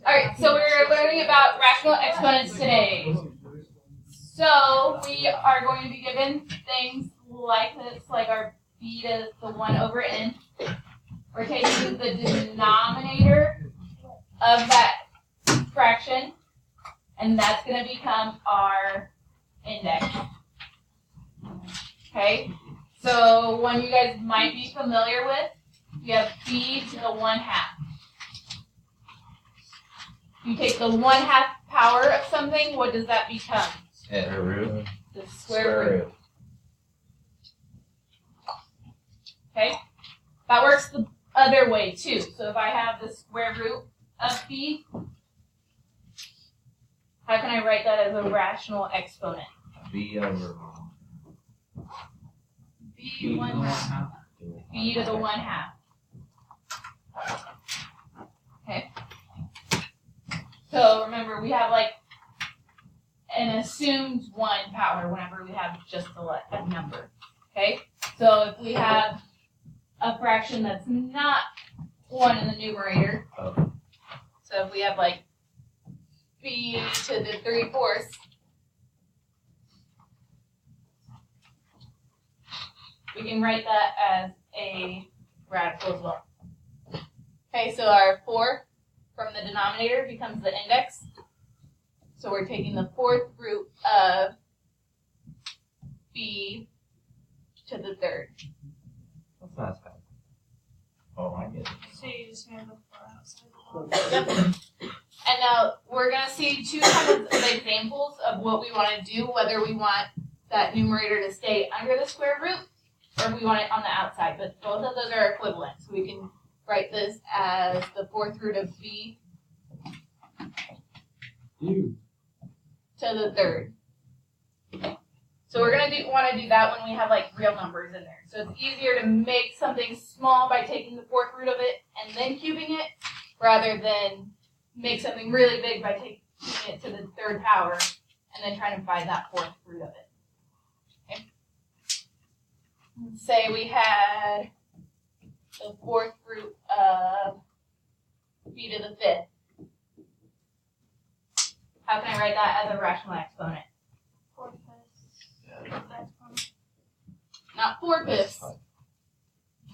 Alright, so we're learning about rational exponents today. So we are going to be given things like this, like our b to the 1 over n. We're taking the denominator of that fraction, and that's going to become our index. Okay, so one you guys might be familiar with, you have b to the 1/2. You take the 1/2 power of something, what does that become? Square root. The square root. Okay? That works the other way too. So if I have the square root of b, how can I write that as a rational exponent? B over b 1/2. B to the 1/2. Okay? So remember, we have like an assumed 1 power whenever we have just a number. Okay? So if we have a fraction that's not 1 in the numerator, so if we have like b to the 3/4, we can write that as a radical as well. Okay, so our 4 from the denominator becomes the index. So we're taking the 4th root of b to the 3rd. That's not as bad. Oh, I get it. So you just move the 4 outside. Yep. And now we're going to see two kinds of examples of what we want to do, whether we want that numerator to stay under the square root or if we want it on the outside. But both of those are equivalent. So we can write this as the 4th root of b to the 3rd. So we're going to want to do that when we have like real numbers in there. So it's easier to make something small by taking the 4th root of it and then cubing it, rather than make something really big by taking it to the 3rd power and then trying to find that 4th root of it. Okay? Let's say we had the 4th root of b to the 5th. How can I write that as a rational exponent? 4/5. Not 4/5.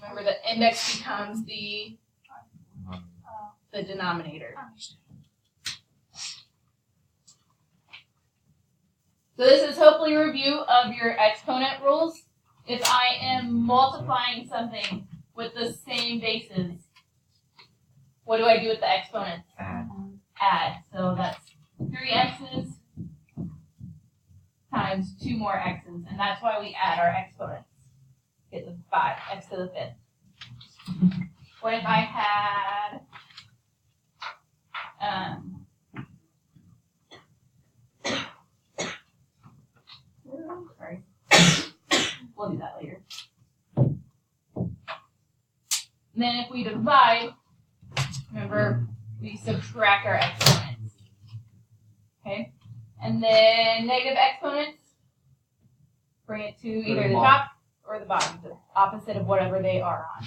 Remember, the index becomes the denominator. So this is hopefully a review of your exponent rules. If I am multiplying something with the same bases, what do I do with the exponents? Add. So that's 3x's times 2 more x's, and that's why we add our exponents. Get the 5, x to the 5th. What if I had sorry. We'll do that later. And then if we divide, remember, we subtract our exponents. Okay? And then negative exponents, bring it to either the top or the bottom, the opposite of whatever they are on.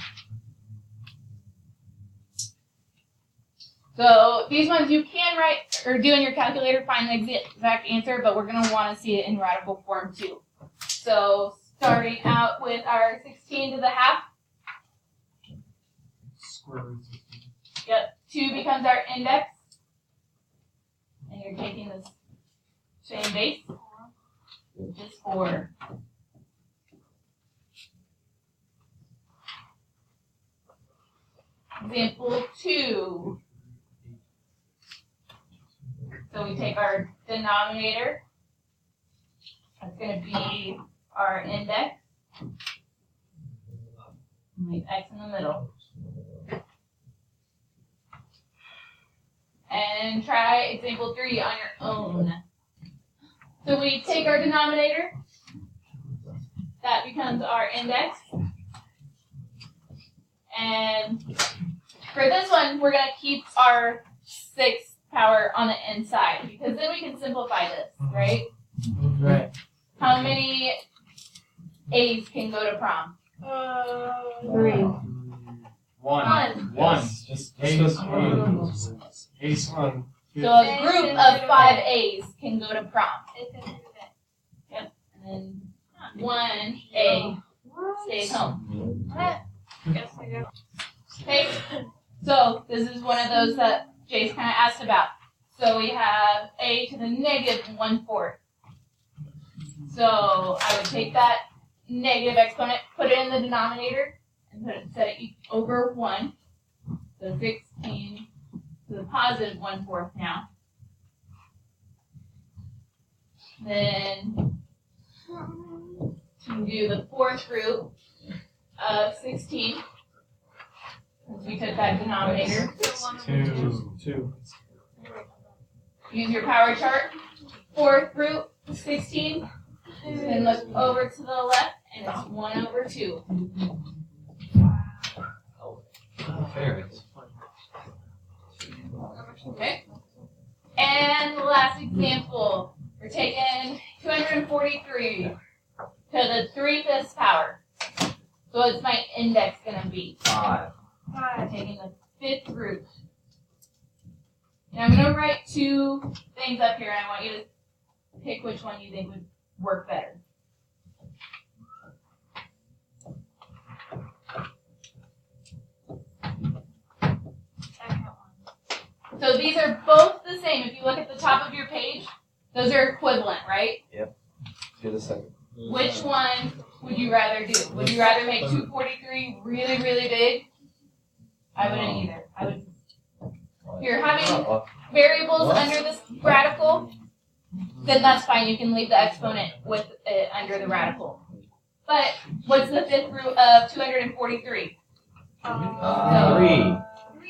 So these ones you can write or do in your calculator, find the exact answer, but we're going to want to see it in radical form too. So starting out with our 16 to the half. Square root 16. Yep, 2 becomes our index. And you're taking this same base, which is 4. Example 2. So we take our denominator. That's going to be our index. Leave x in the middle. And try example 3 on your own. So we take our denominator. That becomes our index. And for this one, we're going to keep our 6th power on the inside, because then we can simplify this, right? Right. How many A's can go to prom? 3. One. One. Just Ace one. one. Ace one. So a group of 5 A's can go to prom. And then 1 A stays home. Guess I got. Okay, so this is one of those that Jace kind of asked about. So we have A to the negative 1/4. So I would take that negative exponent, put it in the denominator, and set it over 1. So 16 to the positive 1/4 now. Then you can do the 4th root of 16. Since we took that denominator. Two. Use your power chart. 4th root of 16. Then look over to the left, and it's 1/2. Fairies. Okay. And the last example, we're taking 243 to the 3/5 power. So what's my index going to be? 5. I'm taking the 5th root. Now I'm going to write 2 things up here, and I want you to pick which one you think would work better. So these are both the same. If you look at the top of your page, those are equivalent, right? Do the second. Which one would you rather do? Would you rather make 243 really, really big? I wouldn't either. I would. You're having variables under this radical, then that's fine. You can leave the exponent with it under the radical. But what's the 5th root of 243? 3.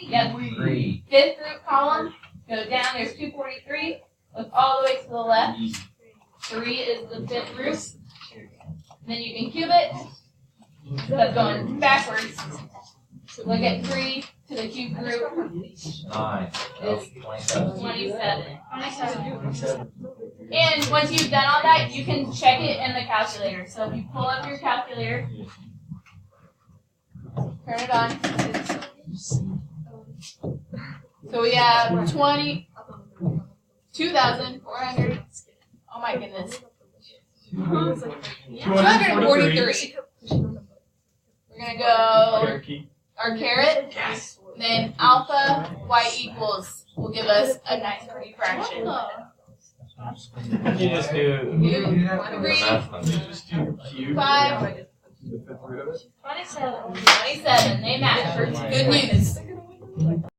Yep. 3. 5th root column, go down, there's 243. Look all the way to the left. 3 is the 5th root. Then you can cube it. That's going backwards. Look at 3 to the cube root 9. is 27. 27. And once you've done all that, you can check it in the calculator. So if you pull up your calculator, turn it on. So we have 2,400. Oh my goodness. 243. We're going to go our caret. Then alpha y equals will give us a nice pretty fraction. You just do Just do cube. 5, 27. 27. They match. Good news.